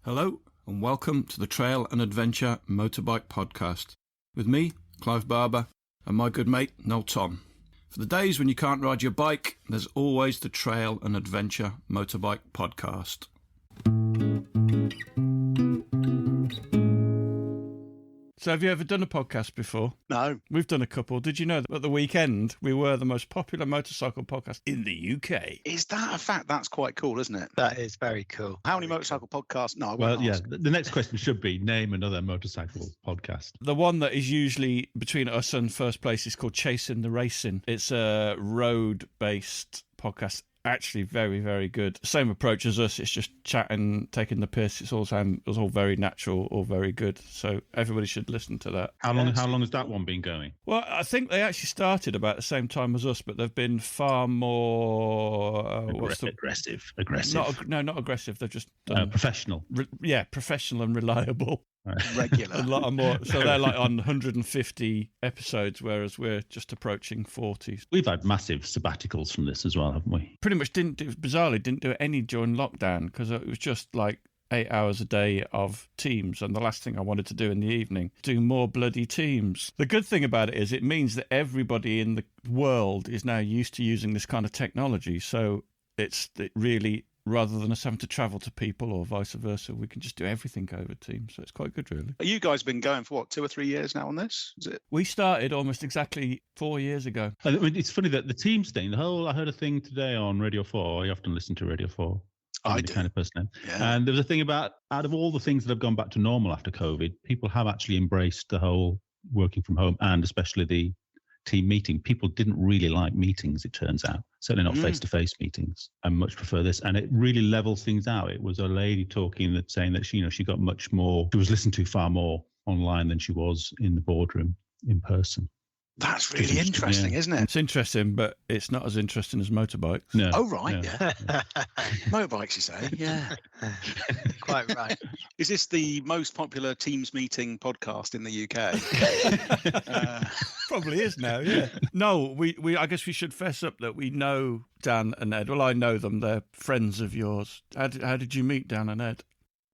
Hello and welcome to the Trail and Adventure Motorbike Podcast with me, Clive Barber, and my good mate, Noel Tom. For the days when you can't ride your bike, there's always the Trail and Adventure Motorbike Podcast. So have you ever done a podcast before? No. We've done a couple. Did you know that at the weekend we were the most popular motorcycle podcast in the UK? Is that a fact? That's quite cool, isn't it? That is very cool. How many motorcycle podcasts? No, I Well, won't ask. the next question should be name another motorcycle podcast. The one that is usually between us and first place is called Chasing the Racing. It's a road-based podcast. Actually very, very good. Same approach as us. It's just chatting, taking the piss. It's all very natural, all very good. So everybody should listen to that. How long has that one been going? Well, I think they actually started about the same time as us, but they've been far more aggressive. Not aggressive. They've just done professional. Professional and reliable. Regular. A lot more. So they're like on 150 episodes, whereas we're just approaching 40. We've had massive sabbaticals from this as well, haven't we? Pretty much didn't do it any during lockdown because it was just like 8 hours a day of Teams, and the last thing I wanted to do in the evening, do more bloody Teams. The good thing about it is it means that everybody in the world is now used to using this kind of technology, so it really, rather than us having to travel to people or vice versa, we can just do everything over Teams, so it's quite good, really. You guys been going for, 2 or 3 years now on this? Is it? We started almost exactly 4 years ago. I mean, it's funny that the Teams thing, I heard a thing today on Radio 4. I often listen to Radio 4. I the do. kind of person I am. Yeah. And there was a thing about, out of all the things that have gone back to normal after COVID, people have actually embraced the whole working from home and especially the team meeting. People didn't really like meetings, it turns out. Certainly not face-to-face meetings. I much prefer this. And it really levels things out. It was a lady talking saying that she got much more, she was listened to far more online than she was in the boardroom in person. That's really interesting, isn't it? It's interesting, but it's not as interesting as motorbikes. No. Oh, right, no. yeah. Motorbikes, you say? Yeah. Quite right. Is this the most popular Teams meeting podcast in the UK? Probably is now, yeah. No, we I guess we should fess up that we know Dan and Ed. Well, I know them. They're friends of yours. How did you meet Dan and Ed?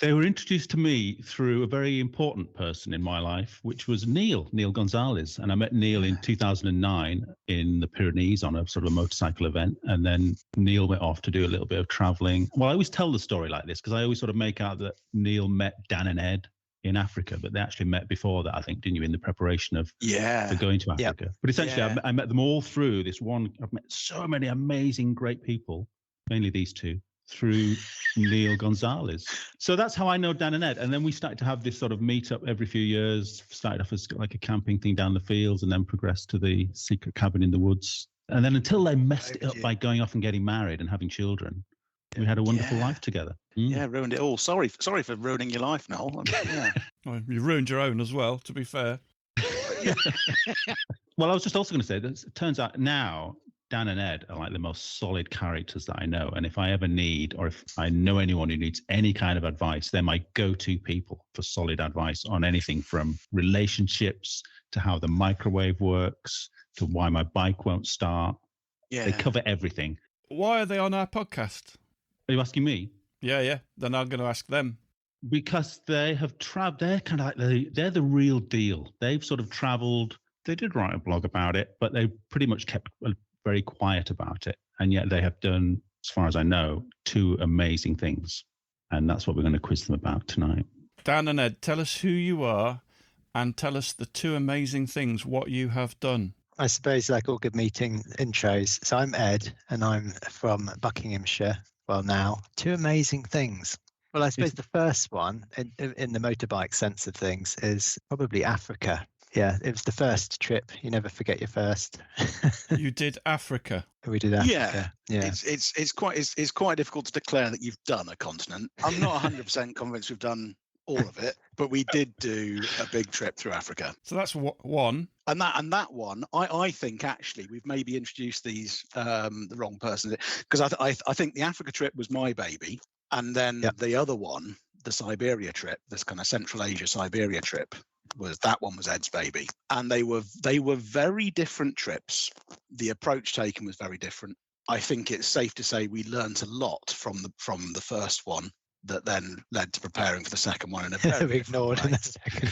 They were introduced to me through a very important person in my life, which was Neil Gonzalez. And I met Neil in 2009 in the Pyrenees on a sort of a motorcycle event. And then Neil went off to do a little bit of traveling. Well, I always tell the story like this because I always sort of make out that Neil met Dan and Ed in Africa, but they actually met before that, I think, didn't you, in the preparation of for going to Africa. Yep. But essentially, I met them all through this one. I've met so many amazing, great people, mainly these two, through Neil Gonzalez. So that's how I know Dan and Ed. And then we started to have this sort of meet up every few years, started off as like a camping thing down the fields and then progressed to the secret cabin in the woods. And then until they messed it up by going off and getting married and having children, we had a wonderful life together. Yeah, ruined it all. Sorry for ruining your life, Noel. Yeah. Well, you ruined your own as well, to be fair. Well, I was just also going to say that it turns out now Dan and Ed are like the most solid characters that I know. And if I ever need, or if I know anyone who needs any kind of advice, they're my go-to people for solid advice on anything from relationships to how the microwave works to why my bike won't start. Yeah. They cover everything. Why are they on our podcast? Are you asking me? Yeah. Then I'm going to ask them. Because they have traveled, they're kind of like, they're the real deal. They've sort of traveled, they did write a blog about it, but they pretty much kept very quiet about it. And yet they have done, as far as I know, 2 amazing things. And that's what we're going to quiz them about tonight. Dan and Ed, tell us who you are and tell us the 2 amazing things, what you have done. I suppose like all good meeting intros. So I'm Ed and I'm from Buckinghamshire. Well, now 2 amazing things. Well, I suppose the first one in the motorbike sense of things is probably Africa. Yeah, it was the first trip. You never forget your first. You did Africa. We did Africa. Yeah. It's quite difficult to declare that you've done a continent. I'm not 100% convinced we've done all of it, but we did do a big trip through Africa. So that's one. And that one, I think actually we've maybe introduced these the wrong person, because I think the Africa trip was my baby, and then the other one, the Siberia trip, this kind of Central Asia Siberia trip, was Ed's baby, and they were very different trips. The approach taken was very different. I think it's safe to say we learnt a lot from the first one that then led to preparing for the second one in a We very ignored in a second.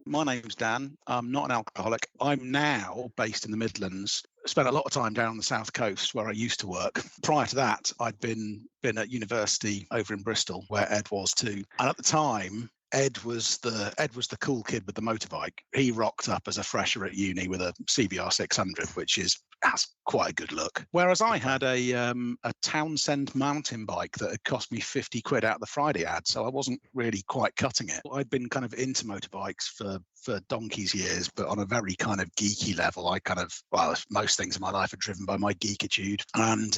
My name's Dan. I'm not an alcoholic. I'm now based in the Midlands. Spent a lot of time down on the south coast where I used to work. Prior to that, I'd been at university over in Bristol, where Ed was too. And at the time, Ed was the cool kid with the motorbike. He rocked up as a fresher at uni with a CBR 600, which has quite a good look. Whereas I had a Townsend mountain bike that had cost me 50 quid out of the Friday ad, so I wasn't really quite cutting it. I'd been kind of into motorbikes for donkey's years, but on a very kind of geeky level. Most things in my life are driven by my geekitude, and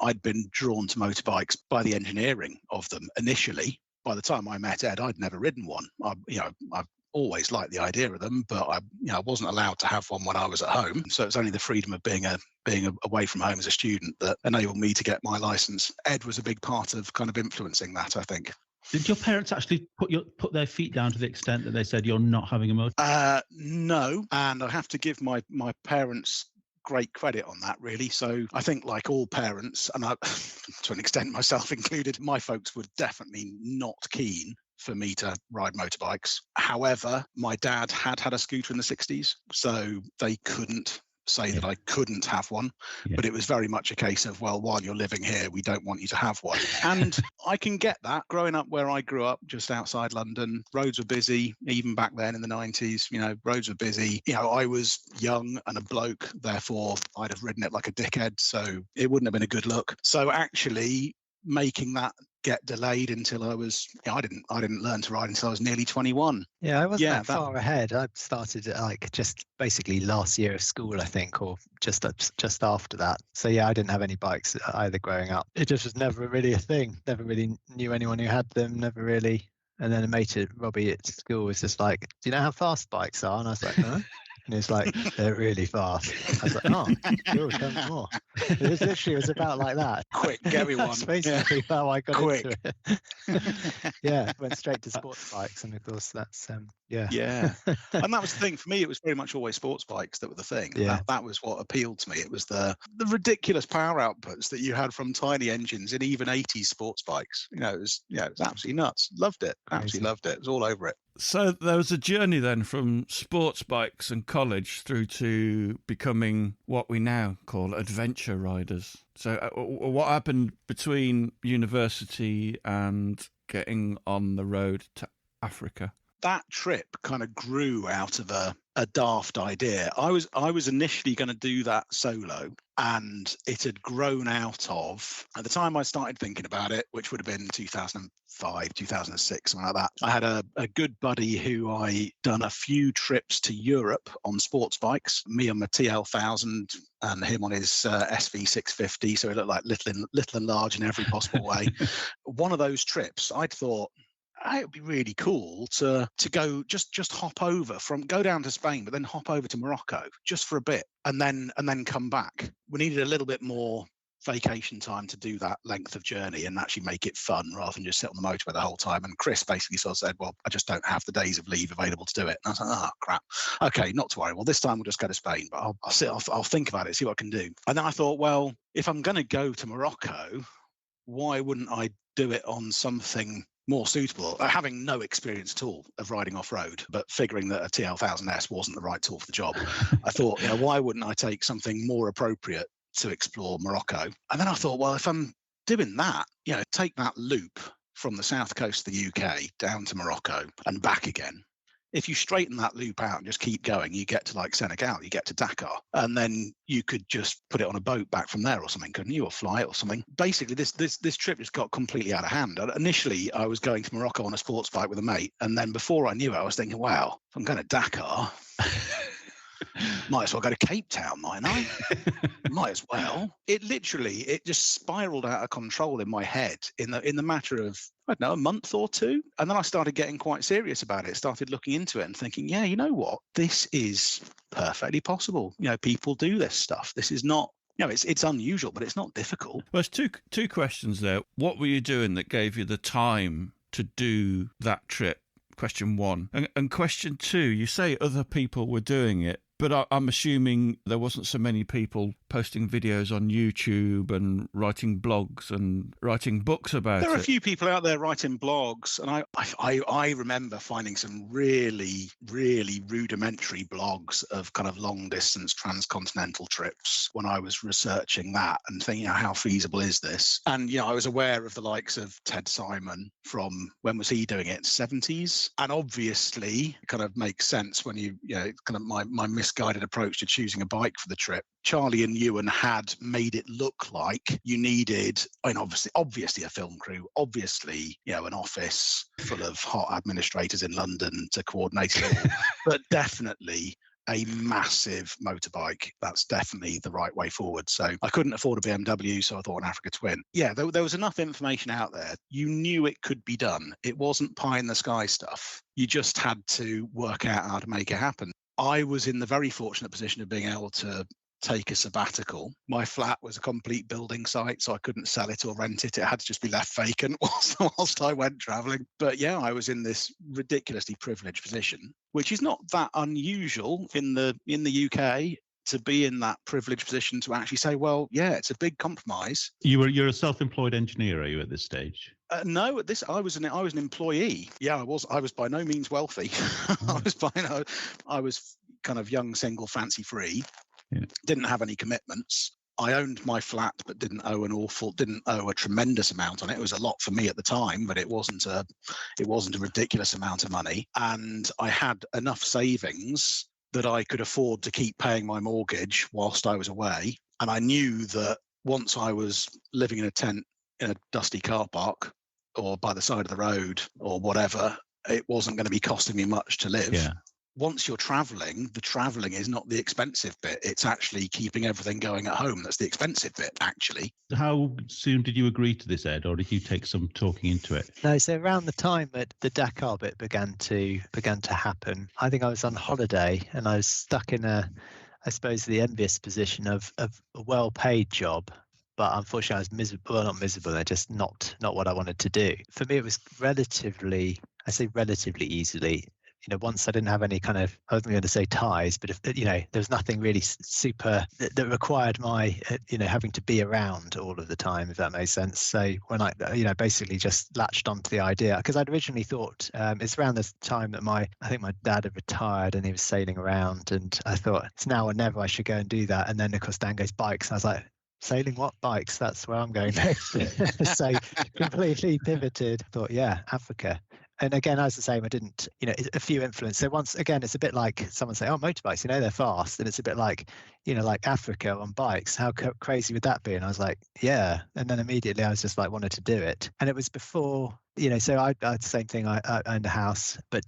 I'd been drawn to motorbikes by the engineering of them initially. By the time I met Ed, I'd never ridden one. I've always liked the idea of them, but I wasn't allowed to have one when I was at home. So it's only the freedom of being away from home as a student that enabled me to get my license. Ed was a big part of kind of influencing that, I think. Did your parents actually put their feet down to the extent that they said you're not having a motor? No, and I have to give my parents great credit on that, really. So I think, like all parents, and I, to an extent myself included, my folks were definitely not keen for me to ride motorbikes. However, my dad had a scooter in the 60s, so they couldn't say that I couldn't have one. But it was very much a case of, well, while you're living here, we don't want you to have one. And I can get that. Growing up where I grew up, just outside London, roads were busy. Even back then in the 90s, roads were busy. I was young and a bloke, therefore I'd have ridden it like a dickhead, so it wouldn't have been a good look. So actually making that get delayed until I was, I didn't learn to ride until I was nearly 21. Yeah, I wasn't that far ahead. I started just basically last year of school, I think, or just after that. So yeah, I didn't have any bikes either growing up. It just was never really a thing. Never really knew anyone who had them. Never really. And then a mate at Robbie at school was just like, "Do you know how fast bikes are?" And I was like, "No." And it's like, "They're really fast." I was like, "Oh, yours comes more." It was about like that. Quick, get me one. That's basically how I got into it. Yeah, went straight to sports bikes, and of course that's Yeah. And that was the thing for me. It was very much always sports bikes that were the thing. Yeah. That was what appealed to me. It was the ridiculous power outputs that you had from tiny engines in even 80s sports bikes. It was absolutely nuts. Loved it. Absolutely loved it. It was all over it. So there was a journey then from sports bikes and college through to becoming what we now call adventure riders. So what happened between university and getting on the road to Africa? That trip kind of grew out of a daft idea. I was initially going to do that solo, and it had grown out of, at the time I started thinking about it, which would have been 2005, 2006, something like that. I had a good buddy who I done a few trips to Europe on sports bikes, me on my TL1000 and him on his SV650, so it looked like little and large in every possible way. One of those trips, I'd thought, it would be really cool to go just hop over go down to Spain, but then hop over to Morocco just for a bit and then come back. We needed a little bit more vacation time to do that length of journey and actually make it fun rather than just sit on the motorway the whole time. And Chris basically sort of said, well, I just don't have the days of leave available to do it. And I was like, oh, crap. Okay, not to worry. Well, this time we'll just go to Spain, but I'll think about it, see what I can do. And then I thought, well, if I'm going to go to Morocco, why wouldn't I do it on something more suitable, having no experience at all of riding off-road, but figuring that a TL1000S wasn't the right tool for the job. I thought, why wouldn't I take something more appropriate to explore Morocco? And then I thought, well, if I'm doing that, take that loop from the south coast of the UK down to Morocco and back again. If you straighten that loop out and just keep going, you get to like Senegal, you get to Dakar, and then you could just put it on a boat back from there or something, couldn't you? Or fly it or something. Basically, this trip just got completely out of hand. Initially, I was going to Morocco on a sports bike with a mate, and then before I knew it, I was thinking, wow, if I'm going to Dakar, might as well go to CapeTown, mightn't I? Might as well. It just spiraled out of control in my head in the matter of, I don't know, a month or two. And then I started getting quite serious about it, started looking into it and thinking, yeah, you know what? This is perfectly possible. People do this stuff. This is not, it's unusual, but it's not difficult. Well, there's two questions there. What were you doing that gave you the time to do that trip? Question one. And question two, you say other people were doing it, But I'm assuming there wasn't so many people posting videos on YouTube and writing blogs and writing books about it. There are a few people out there writing blogs, and I remember finding some really, really rudimentary blogs of kind of long distance transcontinental trips when I was researching that and thinking, how feasible is this? And I was aware of the likes of Ted Simon from, when was he doing it? 70s. And obviously it kind of makes sense when you kind of my misguided approach to choosing a bike for the trip. Charlie and Ewan had made it look like you needed, obviously a film crew, obviously, an office full of hot administrators in London to coordinate it all, but definitely a massive motorbike. That's definitely the right way forward. So I couldn't afford a BMW, so I thought an Africa Twin. Yeah, there was enough information out there. You knew it could be done. It wasn't pie in the sky stuff. You just had to work out how to make it happen. I was in the very fortunate position of being able to take a sabbatical. My flat was a complete building site, so I couldn't sell it or rent it. It had to just be left vacant whilst I went traveling. But yeah, I was in this ridiculously privileged position, which is not that unusual in the UK, to be in that privileged position to actually say, well, yeah, it's a big compromise. You're a self-employed engineer, are you, at this stage? No, at this I was an employee. Yeah, I was by no means wealthy. I was kind of young, single, fancy free. Yeah. Didn't have any commitments. I owned my flat, but didn't owe a tremendous amount on it. It was a lot for me at the time, but it wasn't a ridiculous amount of money. And I had enough savings that I could afford to keep paying my mortgage whilst I was away. And I knew that once I was living in a tent in a dusty car park or by the side of the road or whatever, it wasn't going to be costing me much to live. Yeah. Once you're traveling, the traveling is not the expensive bit. It's actually keeping everything going at home. That's the expensive bit, actually. How soon did you agree to this, Ed, or did you take some talking into it? No, so around the time that the Dakar bit began to happen, I think I was on holiday and I was stuck in I suppose, the envious position of a well-paid job. But unfortunately, I was miserable. Well, not miserable. They're just not what I wanted to do. For me, it was relatively easily. Once I didn't have any kind of, I wasn't going to say ties, but if there was nothing really super that required my, having to be around all of the time, if that makes sense. So when I, basically just latched onto the idea, because I'd originally thought it's around this time that I think my dad had retired and he was sailing around, and I thought it's now or never I should go and do that. And then of course Dan goes bikes, and I was like, sailing what? Bikes? That's where I'm going next. So completely pivoted. Thought, yeah, Africa. And again, as I say, I didn't, a few influence. So once again, it's a bit like someone say, oh, motorbikes, they're fast. And it's a bit like, like Africa on bikes. How crazy would that be? And I was like, yeah. And then immediately I was just like, wanted to do it. And it was before, so I the same thing. I owned a house, but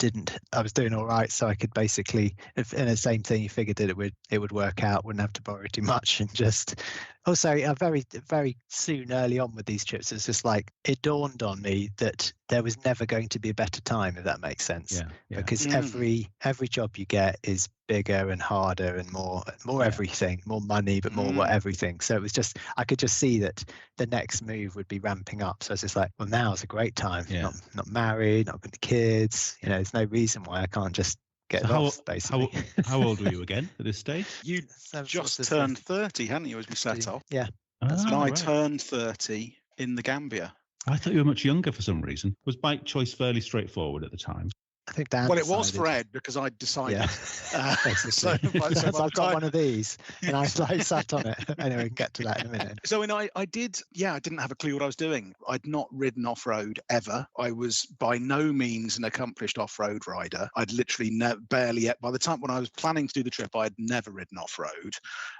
I was doing all right. So I could basically, in the same thing, you figured that it would work out, wouldn't have to borrow too much. And just also very, very soon early on with these trips, it's just like, it dawned on me that there was never going to be a better time, if that makes sense. Yeah. Because every job you get is bigger and harder and more everything, more money, but more everything. So it was just, I could just see that the next move would be ramping up. So it's just like, well, now's a great time. Yeah. Not married, not with the kids. There's no reason why I can't just get off, basically. How old were you again at this stage? You just turned 30, hadn't you, as we set off? Yeah. And I turned 30 in the Gambia. I thought you were much younger for some reason. Was bike choice fairly straightforward at the time? I think Dan it was for Ed because I decided. Yeah. So I've got one of these and I sat on it. Anyway, we can get to that in a minute. So I didn't have a clue what I was doing. I'd not ridden off-road ever. I was by no means an accomplished off-road rider. I'd literally barely, by the time when I was planning to do the trip, I'd never ridden off-road.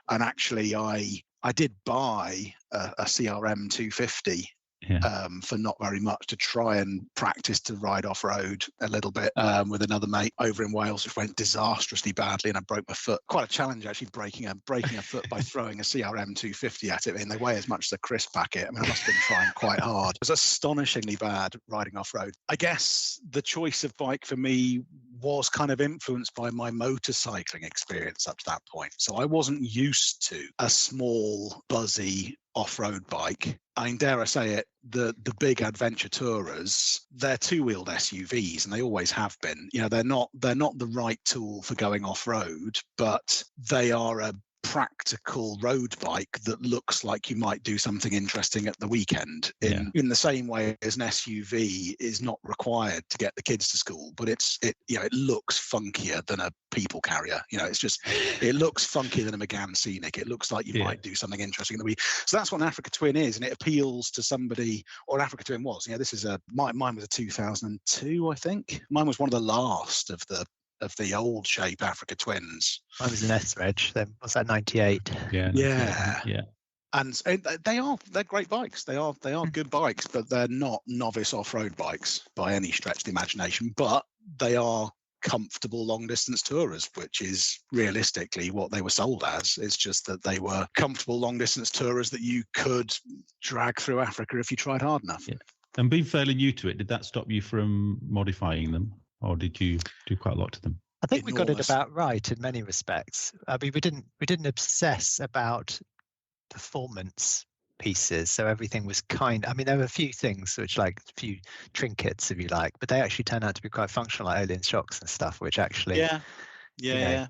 And actually I did buy a CRM 250 for not very much to try and practice to ride off-road a little bit with another mate over in Wales, which went disastrously badly, and I broke my foot. Quite a challenge actually, breaking a foot by throwing a CRM 250 at it. I mean, they weigh as much as a crisp packet. I mean, I must have been trying quite hard. It was astonishingly bad riding off-road. I guess the choice of bike for me was kind of influenced by my motorcycling experience up to that point. So I wasn't used to a small, buzzy off-road bike. I mean, dare I say it, the big adventure tourers, they're two-wheeled SUVs, and they always have been. They're not the right tool for going off-road, but they are a practical road bike that looks like you might do something interesting at the weekend in the same way as an SUV is not required to get the kids to school, but it looks funkier than a people carrier. It looks funkier than a Magadan Scenic. It looks like you might do something interesting in the week. So that's what an Africa Twin is, and it appeals to somebody, or an Africa Twin was. This is mine was a 2002, I think. Mine was one of the last of the old shape Africa Twins. Mine was an S-Reg. Then was that 98? Yeah. And they're great bikes. They are good bikes, but they're not novice off-road bikes by any stretch of the imagination. But they are comfortable long-distance tourers, which is realistically what they were sold as. It's just that they were comfortable long-distance tourers that you could drag through Africa if you tried hard enough. Yeah. And being fairly new to it, did that stop you from modifying them? Or did you do quite a lot to them? I think we got it about right in many respects. I mean, we didn't obsess about performance pieces, so everything was there were a few things which, like a few trinkets, if you like, but they actually turned out to be quite functional, like Olin shocks and stuff, which actually yeah.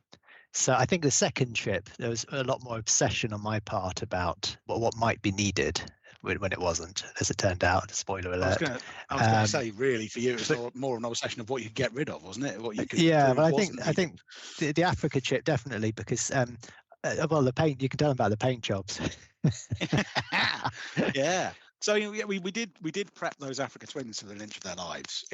So I think the second trip there was a lot more obsession on my part about what might be needed when it wasn't, as it turned out. Spoiler alert. I was going to say, really, for you, it was more an obsession of what you could get rid of, wasn't it? What you could but I think the Africa trip definitely, because the paint, you can tell them about the paint jobs. Yeah. So we did prep those Africa Twins to the inch of their lives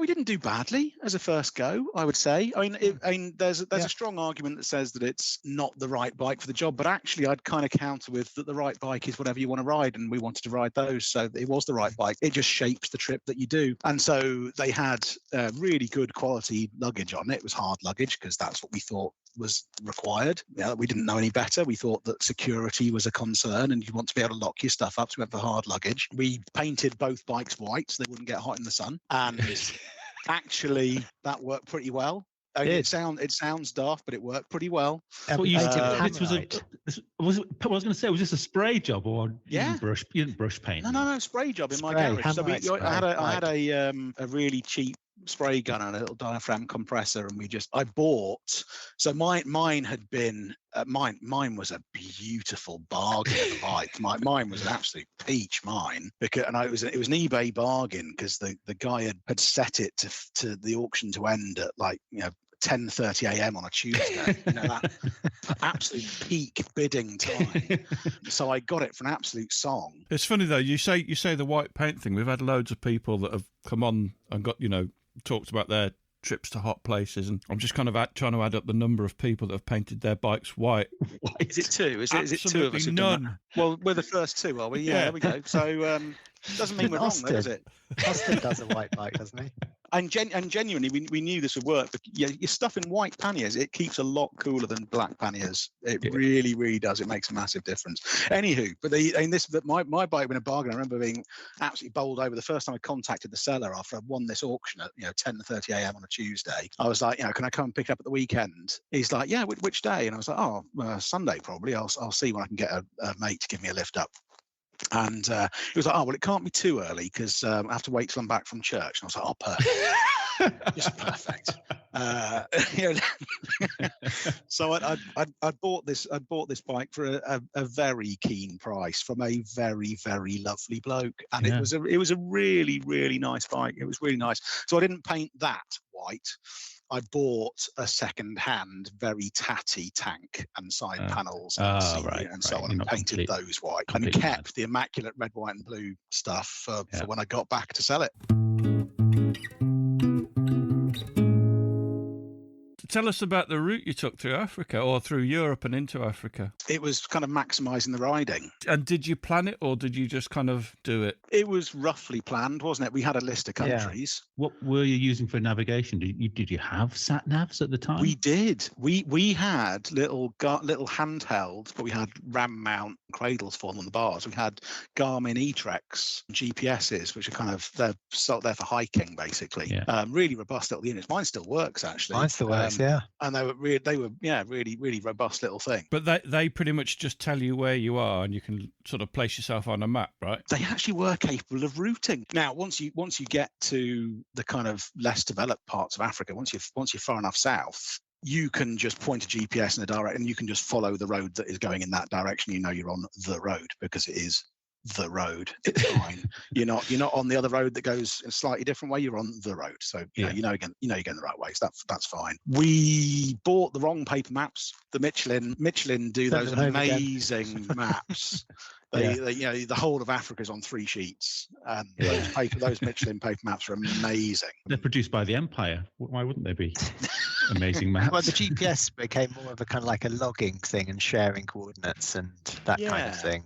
we didn't do badly as a first go, I would say. I mean, there's a strong argument that says that it's not the right bike for the job, but actually I'd kind of counter with that the right bike is whatever you want to ride, and we wanted to ride those, so it was the right bike. It just shapes the trip that you do. And so they had really good quality luggage on it. It was hard luggage because that's what we thought was required. We didn't know any better. We thought that security was a concern and you want to be able to lock your stuff up, so we went for hard luggage. We painted both bikes white so they wouldn't get hot in the sun, and actually that worked pretty well. It sounds daft, but it worked pretty well. What you was going to say, was this a spray job or you didn't brush paint? No, spray job in my garage. So I had a really cheap spray gun and a little diaphragm compressor, and I bought. So mine had been mine was a beautiful bargain of a bike. Mine was an absolute peach. It was an eBay bargain because the guy had set it to the auction to end at 10:30 a.m. on a Tuesday. That absolute peak bidding time. So I got it for an absolute song. It's funny though. You say the white paint thing. We've had loads of people that have come on and got talked about their trips to hot places, and I'm just kind of trying to add up the number of people that have painted their bikes white. Is it two? Is it two of us? None. Well, we're the first two, are we? Yeah, there we go. So doesn't mean we're wrong, though, does it? Austin does a white bike, doesn't he? And genuinely, we knew this would work. But your stuff in white panniers, it keeps a lot cooler than black panniers. It really, really does. It makes a massive difference. Anywho, but my bike been a bargain. I remember being absolutely bowled over the first time I contacted the seller after I won this auction at 10:30 a.m. on a Tuesday. I was like, can I come and pick it up at the weekend? He's like, yeah, which day? And I was like, Sunday probably. I'll see when I can get a mate to give me a lift up. And he was like, well, it can't be too early because I have to wait till I'm back from church. And I was like, perfect. Just perfect. So I bought this bike for a very keen price from a very, very lovely bloke, and it was a really, really nice bike. It was really nice. So I didn't paint that white. I bought a second-hand, very tatty tank and side panels and so on, and painted those white, and kept the immaculate red, white, and blue stuff for when I got back to sell it. tell us about the route you took through Africa, or through Europe and into Africa. It was kind of maximising the riding. And did you plan it, or did you just kind of do it? It was roughly planned, wasn't it? We had a list of countries. What were you using for navigation? Did you have sat navs at the time? We did. We had little handheld, but we had ram mount cradles for them on the bars. We had Garmin E-Trex GPSs, which are kind of they're for hiking basically. Yeah. Really robust little units. Mine still works actually. Mine still works, yeah. And they were really robust little thing. But they pretty much just tell you where you are, and you can sort of place yourself on a map, right? They actually were capable of routing. Now, once you get to the kind of less developed parts of Africa, once you're far enough south, you can just point a GPS in a direction, and you can just follow the road that is going in that direction. You know you're on the road because it is the road. It's fine. You're not on the other road that goes a slightly different way. You're on the road, so you know you're going the right way. So that's fine. We bought the wrong paper maps. The Michelin do those amazing maps. They the whole of Africa is on 3 sheets, and those Michelin paper maps are amazing. They're produced by the Empire. Why wouldn't they be? Amazing maps. Well, the GPS became more of a kind of like a logging thing and sharing coordinates and that kind of thing.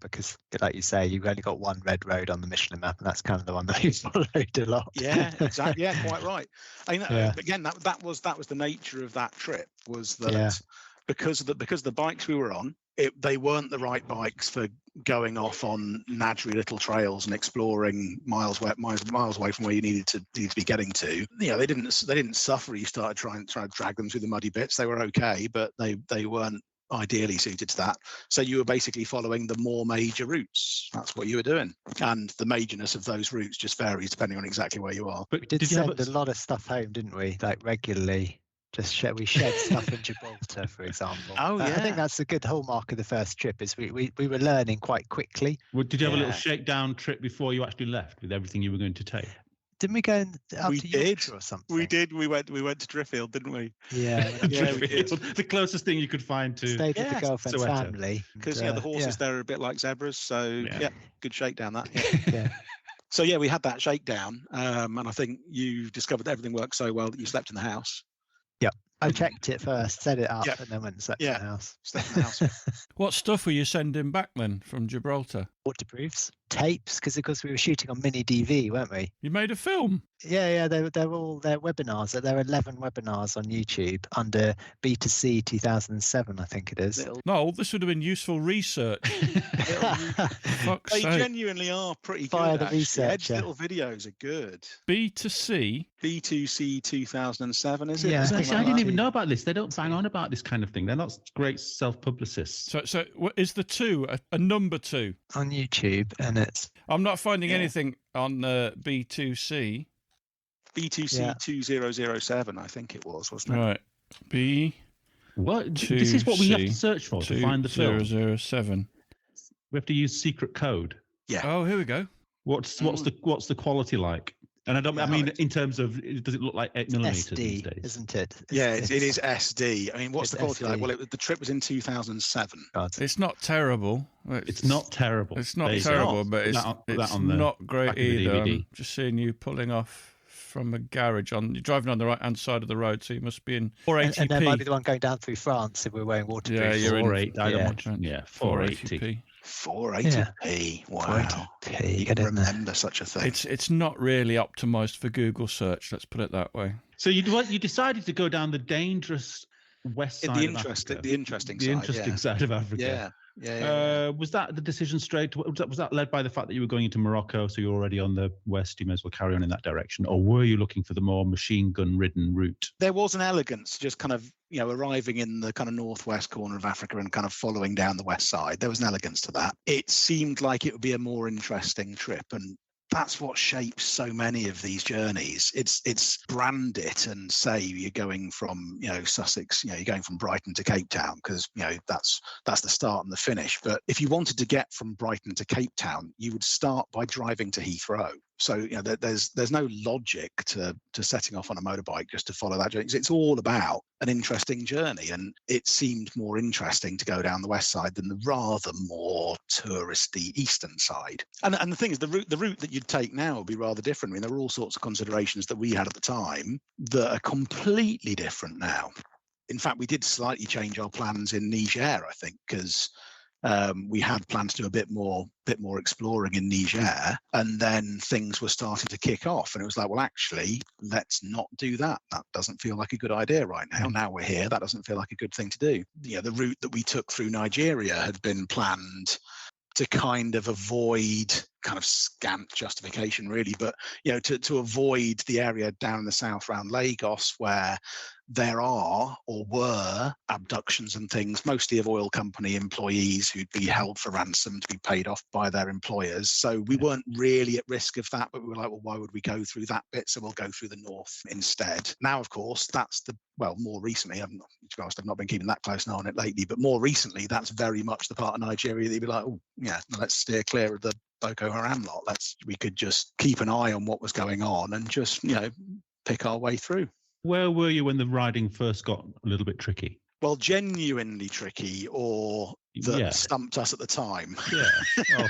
Because, like you say, you've only got one red road on the Michelin map, and that's kind of the one that you followed a lot. Yeah, exactly. Yeah, quite right. I mean, again, that was the nature of that trip. Was that because of the bikes we were on, they weren't the right bikes for going off on nadry little trails and exploring miles away from where you needed to be getting to. They didn't suffer. You started trying to drag them through the muddy bits. They were okay, but they weren't ideally suited to that. So you were basically following the more major routes. That's what you were doing, and the majorness of those routes just varies depending on exactly where you are. But we did send a lot of stuff home, didn't we? Like regularly. We shared stuff in Gibraltar, for example. Oh yeah, I think that's a good hallmark of the first trip. Is we were learning quite quickly. Well, did you have a little shakedown trip before you actually left with everything you were going to take? Didn't we go up to Yorkshire or something? We did. We went to Driffield, didn't we? Yeah. Driffield, the closest thing you could find to. Stayed with the girlfriend's family. Because the horses there are a bit like zebras, so good shakedown that. Yeah. So we had that shakedown, and I think you discovered that everything worked so well that you slept in the house. Yeah. I checked it first, set it up, and then went and slept in the house. Slept in the house. What stuff were you sending back then from Gibraltar? Waterproofs, tapes, because we were shooting on mini DV, weren't we? You made a film? Yeah, they're all their webinars. There are 11 webinars on YouTube under B2C 2007, I think it is. No, this would have been useful research. They genuinely are pretty good. Fire the research. Ed's little videos are good. B2C? B2C 2007, is it? Yeah, I didn't even know about this. They don't bang on about this kind of thing. They're not great self-publicists. So is the 2 a number 2? On YouTube, and it's... I'm not finding anything on B2C. B2C 2007, I think it was, wasn't it? Right. What? This is what we have to search for to find the film. 007. We have to use secret code. Yeah. Oh, here we go. What's the quality like? And I mean, in terms of, does it look like 8mm these days? Isn't it? It is SD. I mean, what's the quality like? Well, the trip was in 2007. It's not terrible. It's not terrible. It's not terrible, but it's not great either. I'm just seeing you pulling off from a garage. You're driving on the right-hand side of the road, so you must be in 480p. And there might be the one going down through France if we're wearing waterproof. Yeah, you're 480. 480p. Wow. 480p. You can remember such a thing. It's not really optimized for Google search, let's put it that way. So you decided to go down the dangerous west side of Africa. The interesting side of Africa. Yeah. Was that the decision straight? Was that led by the fact that you were going into Morocco, so you're already on the west, you may as well carry on in that direction? Or were you looking for the more machine gun ridden route? There was an elegance just kind of, arriving in the kind of northwest corner of Africa and kind of following down the west side. There was an elegance to that. It seemed like it would be a more interesting trip, and that's what shapes so many of these journeys. It's brand it and say you're going from Sussex, you're going from Brighton to Cape Town, because that's the start and the finish. But if you wanted to get from Brighton to Cape Town, you would start by driving to Heathrow. So there's no logic to setting off on a motorbike just to follow that journey. It's all about an interesting journey, and it seemed more interesting to go down the west side than the rather more touristy eastern side. And the thing is, the route that you'd take now would be rather different. I mean, there were all sorts of considerations that we had at the time that are completely different now. In fact, we did slightly change our plans in Niger, I think, because we had planned to do a bit more exploring in Niger, and then things were starting to kick off, and it was like, well, actually, let's not do that. That doesn't feel like a good idea right now. Now we're here, that doesn't feel like a good thing to do. The route that we took through Nigeria had been planned to kind of avoid kind of scant justification, really, but to avoid the area down in the south around Lagos where there are or were abductions and things, mostly of oil company employees who'd be held for ransom to be paid off by their employers. So we weren't really at risk of that, but we were like, well, why would we go through that bit? So we'll go through the north instead. Now, of course, that's more recently, to be honest, I've not been keeping that close an eye on it lately, but more recently, that's very much the part of Nigeria that you'd be like, oh, yeah, let's steer clear of the Boko Haram lot. We could just keep an eye on what was going on and just, pick our way through. Where were you when the riding first got a little bit tricky? Well, genuinely tricky, or that stumped us at the time. Yeah.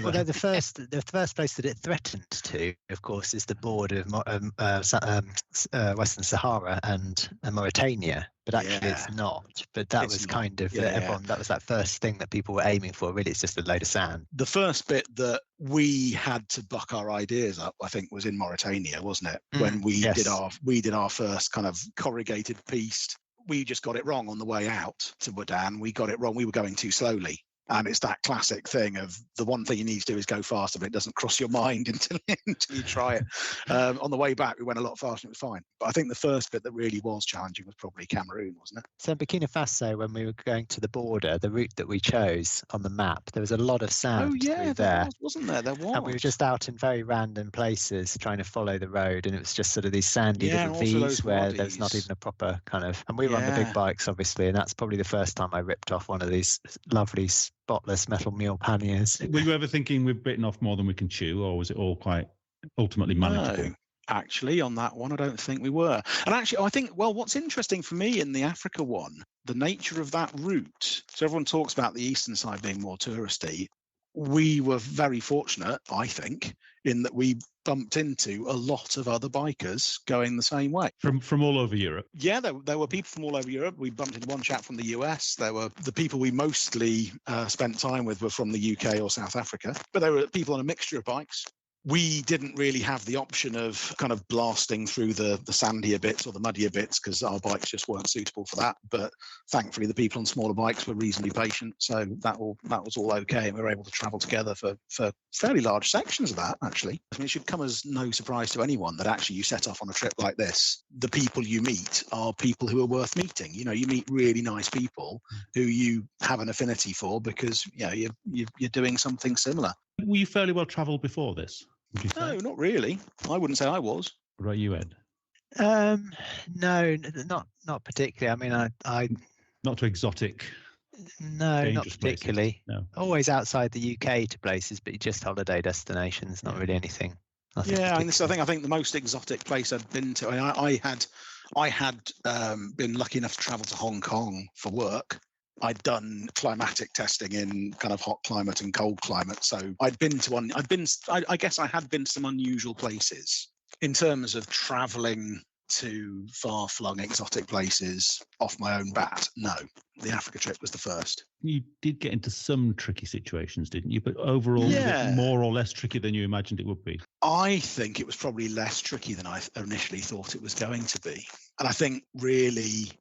Well, the first place that it threatened to, of course, is the border of Western Sahara and Mauritania. But actually, it's not. But that was kind of everyone. That was that first thing that people were aiming for. Really, it's just a load of sand. The first bit that we had to buck our ideas up, I think, was in Mauritania, wasn't it? When we did our first kind of corrugated piece. We just got it wrong on the way out to Magadan. We got it wrong. We were going too slowly. And it's that classic thing of the one thing you need to do is go faster, but it doesn't cross your mind until you try it. On the way back, we went a lot faster and it was fine. But I think the first bit that really was challenging was probably Cameroon, wasn't it? So in Burkina Faso, when we were going to the border, the route that we chose on the map, there was a lot of sand there. Wasn't there? There was. And we were just out in very random places trying to follow the road. And it was just sort of these sandy little V's where there's not even a proper kind of... And we were on the big bikes, obviously. And that's probably the first time I ripped off one of these lovely spotless metal mule panniers. Were you ever thinking we've bitten off more than we can chew, or was it all quite ultimately manageable? No, actually, on that one, I don't think we were. And actually, I think, well, what's interesting for me in the Africa one, the nature of that route, so everyone talks about the eastern side being more touristy. We were very fortunate, I think, in that we bumped into a lot of other bikers going the same way. From all over Europe? Yeah, there were people from all over Europe. We bumped into one chap from the US. There were the people we mostly spent time with were from the UK or South Africa. But there were people on a mixture of bikes. We didn't really have the option of kind of blasting through the sandier bits or the muddier bits because our bikes just weren't suitable for that. But thankfully, the people on smaller bikes were reasonably patient, so that was all okay, and we were able to travel together for fairly large sections of that. Actually, I mean, it should come as no surprise to anyone that actually you set off on a trip like this. The people you meet are people who are worth meeting. You meet really nice people who you have an affinity for because you're doing something similar. Were you fairly well travelled before this? No, not really. I wouldn't say I was. What about you, Ed? No, not particularly. I mean, I not to exotic. No, not particularly. Places. No. Always outside the UK to places, but just holiday destinations. Not really anything. Yeah, I think the most exotic place I'd been to. I had been lucky enough to travel to Hong Kong for work. I'd done climatic testing in kind of hot climate and cold climate. So I guess I had been to some unusual places. In terms of traveling to far-flung exotic places off my own bat, no. The Africa trip was the first. You did get into some tricky situations, didn't you? But overall, was it more or less tricky than you imagined it would be? I think it was probably less tricky than I initially thought it was going to be. And I think really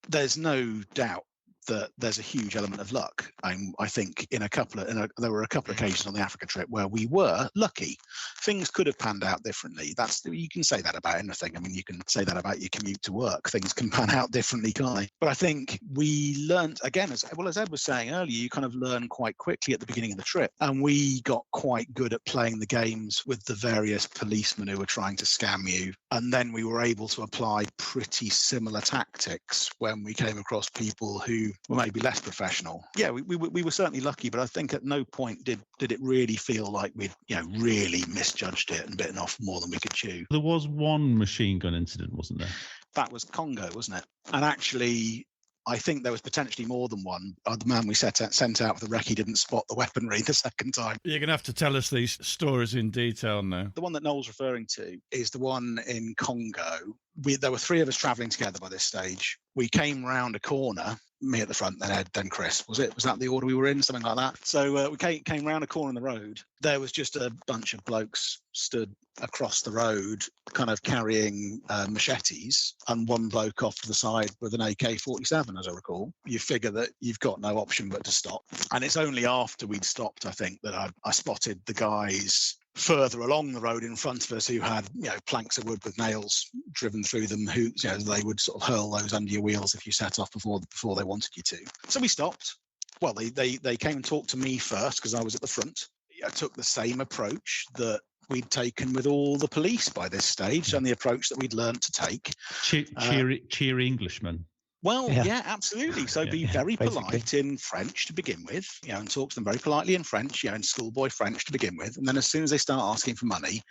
there's no doubt that there's a huge element of luck. I think there were a couple of occasions on the Africa trip where we were lucky. Things could have panned out differently. You can say that about anything. I mean, you can say that about your commute to work. Things can pan out differently, can't they? But I think we learned, again, as Ed was saying earlier, you kind of learn quite quickly at the beginning of the trip. And we got quite good at playing the games with the various policemen who were trying to scam you. And then we were able to apply pretty similar tactics when we came across people who maybe less professional. Yeah, we were certainly lucky, but I think at no point did it really feel like we'd really misjudged it and bitten off more than we could chew. There was one machine gun incident, wasn't there? That was Congo, wasn't it? And actually, I think there was potentially more than one. The man we sent out with the recce didn't spot the weaponry the second time. You're going to have to tell us these stories in detail now. The one that Noel's referring to is the one in Congo. There were three of us travelling together by this stage. We came round a corner, me at the front, then Ed, then Chris. Was that the order we were in? Something like that. So we came round a corner in the road. There was just a bunch of blokes stood across the road, kind of carrying machetes, and one bloke off to the side with an AK-47, as I recall. You figure that you've got no option but to stop. And it's only after we'd stopped, I think, that I spotted the guys further along the road in front of us who had planks of wood with nails driven through them, who they would sort of hurl those under your wheels if you set off before they wanted you to. So we stopped. Well, they came and talked to me first because I was at the front. I took the same approach that we'd taken with all the police by this stage, and the approach that we'd learned to take. Cheer Englishmen. Well, yeah, absolutely. So be very polite in French to begin with, and talk to them very politely in French, in schoolboy French to begin with. And then as soon as they start asking for money,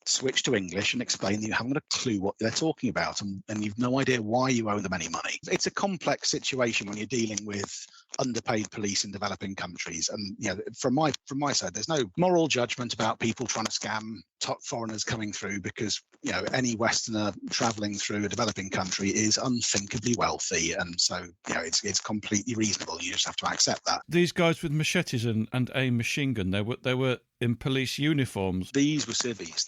switch to English and explain that you haven't got a clue what they're talking about, and you've no idea why you owe them any money. It's a complex situation when you're dealing with underpaid police in developing countries. And from my side, there's no moral judgment about people trying to scam top foreigners coming through, because any Westerner traveling through a developing country is unthinkably wealthy, and so it's completely reasonable. You just have to accept that. These guys with machetes and a machine gun, they were in police uniforms. These were civvies.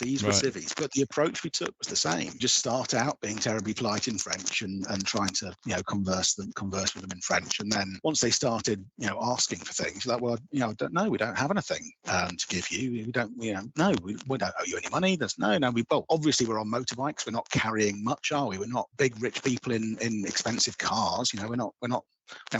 But the approach we took was the same. Just start out being terribly polite in French and trying to converse with them in French, and then once they started asking for things, like, well, I don't know, we don't have anything to give you. We don't we don't owe you any money. Obviously we're on motorbikes. We're not carrying much, are we? We're not big rich people in expensive cars. We haven't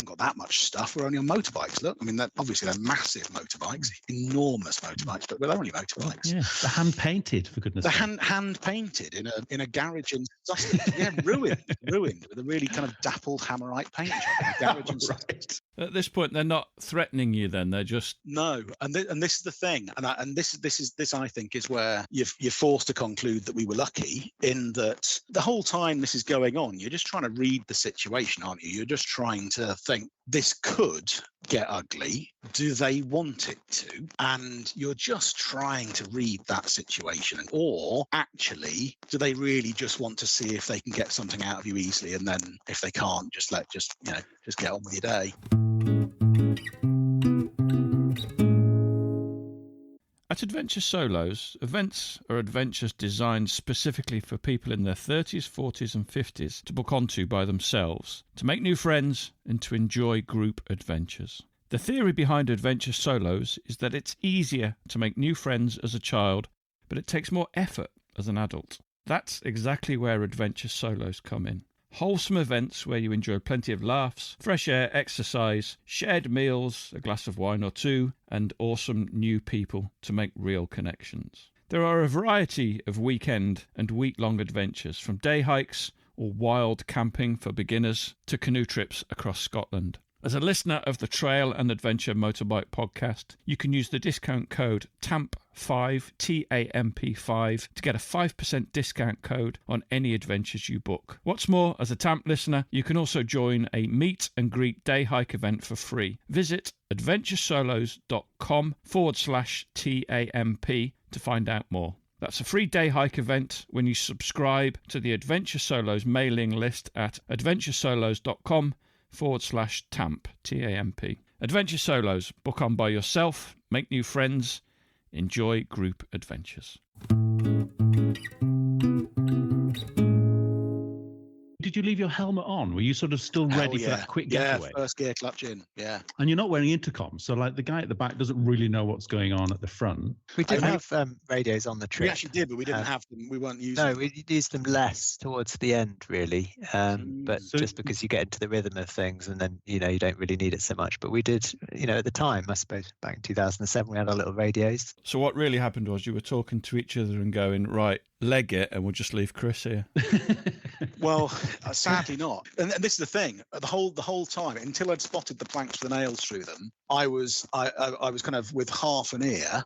got that much stuff. We're only on motorbikes. Look, I mean, obviously they're massive motorbikes, enormous motorbikes, but we're only motorbikes. Yeah, they're hand painted, for goodness' sake. They're hand painted in a garage in Sussex. Yeah, ruined with a really kind of dappled Hammerite paint job in a garage in Sussex. At this point, they're not threatening you. Then they're just no. And this is the thing, and this I think is where you're forced to conclude that we were lucky, in that the whole time this is going on, you're just trying to read the situation, aren't you? You're just trying to think, this could get ugly. Do they want it to? And you're just trying to read that situation. Or actually, do they really just want to see if they can get something out of you easily? And then if they can't, just get on with your day. At Adventure Solos, events are adventures designed specifically for people in their 30s, 40s and 50s to book onto by themselves, to make new friends and to enjoy group adventures. The theory behind Adventure Solos is that it's easier to make new friends as a child, but it takes more effort as an adult. That's exactly where Adventure Solos come in. Wholesome events where you enjoy plenty of laughs, fresh air, exercise, shared meals, a glass of wine or two, and awesome new people to make real connections. There are a variety of weekend and week-long adventures, from day hikes or wild camping for beginners to canoe trips across Scotland. As a listener of the Trail and Adventure Motorbike podcast, you can use the discount code TAMP5, TAMP5, to get a 5% discount code on any adventures you book. What's more, as a TAMP listener, you can also join a meet and greet day hike event for free. Visit adventuresolos.com/TAMP to find out more. That's a free day hike event when you subscribe to the Adventure Solos mailing list at adventuresolos.com/TAMP, TAMP. Adventure Solos. Book on by yourself, make new friends, enjoy group adventures. Did you leave your helmet on? Were you sort of still ready for that quick getaway? Yeah, first gear clutch in, yeah. And you're not wearing intercom, so like the guy at the back doesn't really know what's going on at the front. We did have radios on the trip. We actually did, but we didn't have them. We weren't using them. No, we used them less towards the end, really. But just because you get into the rhythm of things, and then, you don't really need it so much. But we did, at the time, I suppose, back in 2007, we had our little radios. So what really happened was you were talking to each other and going, right, leg it and we'll just leave Chris here. Well, sadly not. And this is the thing: the whole time until I'd spotted the planks with the nails through them, I was kind of with half an ear,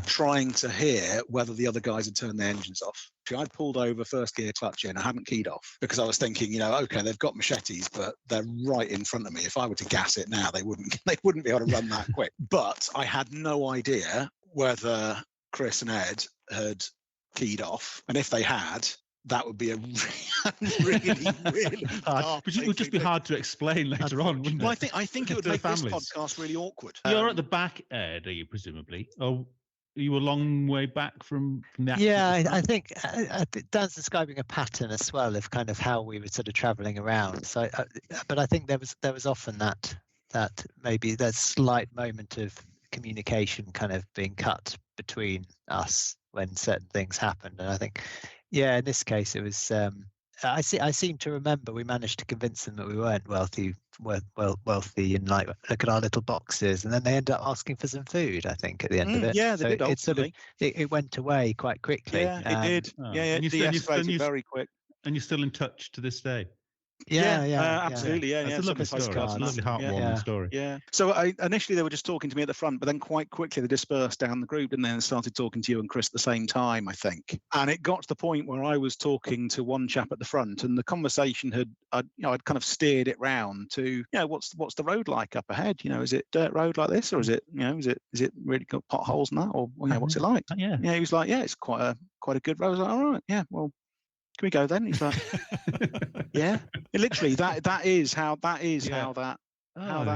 trying to hear whether the other guys had turned their engines off. I'd pulled over, first gear, clutch in. I hadn't keyed off because I was thinking, okay, they've got machetes, but they're right in front of me. If I were to gas it now, they wouldn't be able to run that quick. But I had no idea whether Chris and Ed had keyed off, and if they had, that would be a really hard. But it would just be hard to explain later on, wouldn't it? Well, I think it would make this podcast really awkward. You're at the back, Ed, are you, presumably? Oh, are you a long way back from the action? Yeah, I think Dan's describing a pattern as well of kind of how we were sort of travelling around. So, but I think there was often that maybe that slight moment of communication kind of being cut between us when certain things happened. And I think, in this case, it was. I seem to remember we managed to convince them that we weren't wealthy, and like look at our little boxes, and then they ended up asking for some food. I think at the end of it, yeah, they did. It went away quite quickly. Yeah, it did. And de-escalated very quick. And you're still in touch to this day. Absolutely. It's a lovely story. It's a lovely heartwarming story. Yeah. So initially they were just talking to me at the front, but then quite quickly they dispersed down the group, and then started talking to you and Chris at the same time, I think. And it got to the point where I was talking to one chap at the front, and the conversation I'd kind of steered it round to, what's the road like up ahead? Is it dirt road like this, or is it, is it really got potholes and that, or what's it like? Yeah. He was like, it's quite a good road. I was like, all right, yeah, well, can we go then? He's like, yeah. Literally, that is how that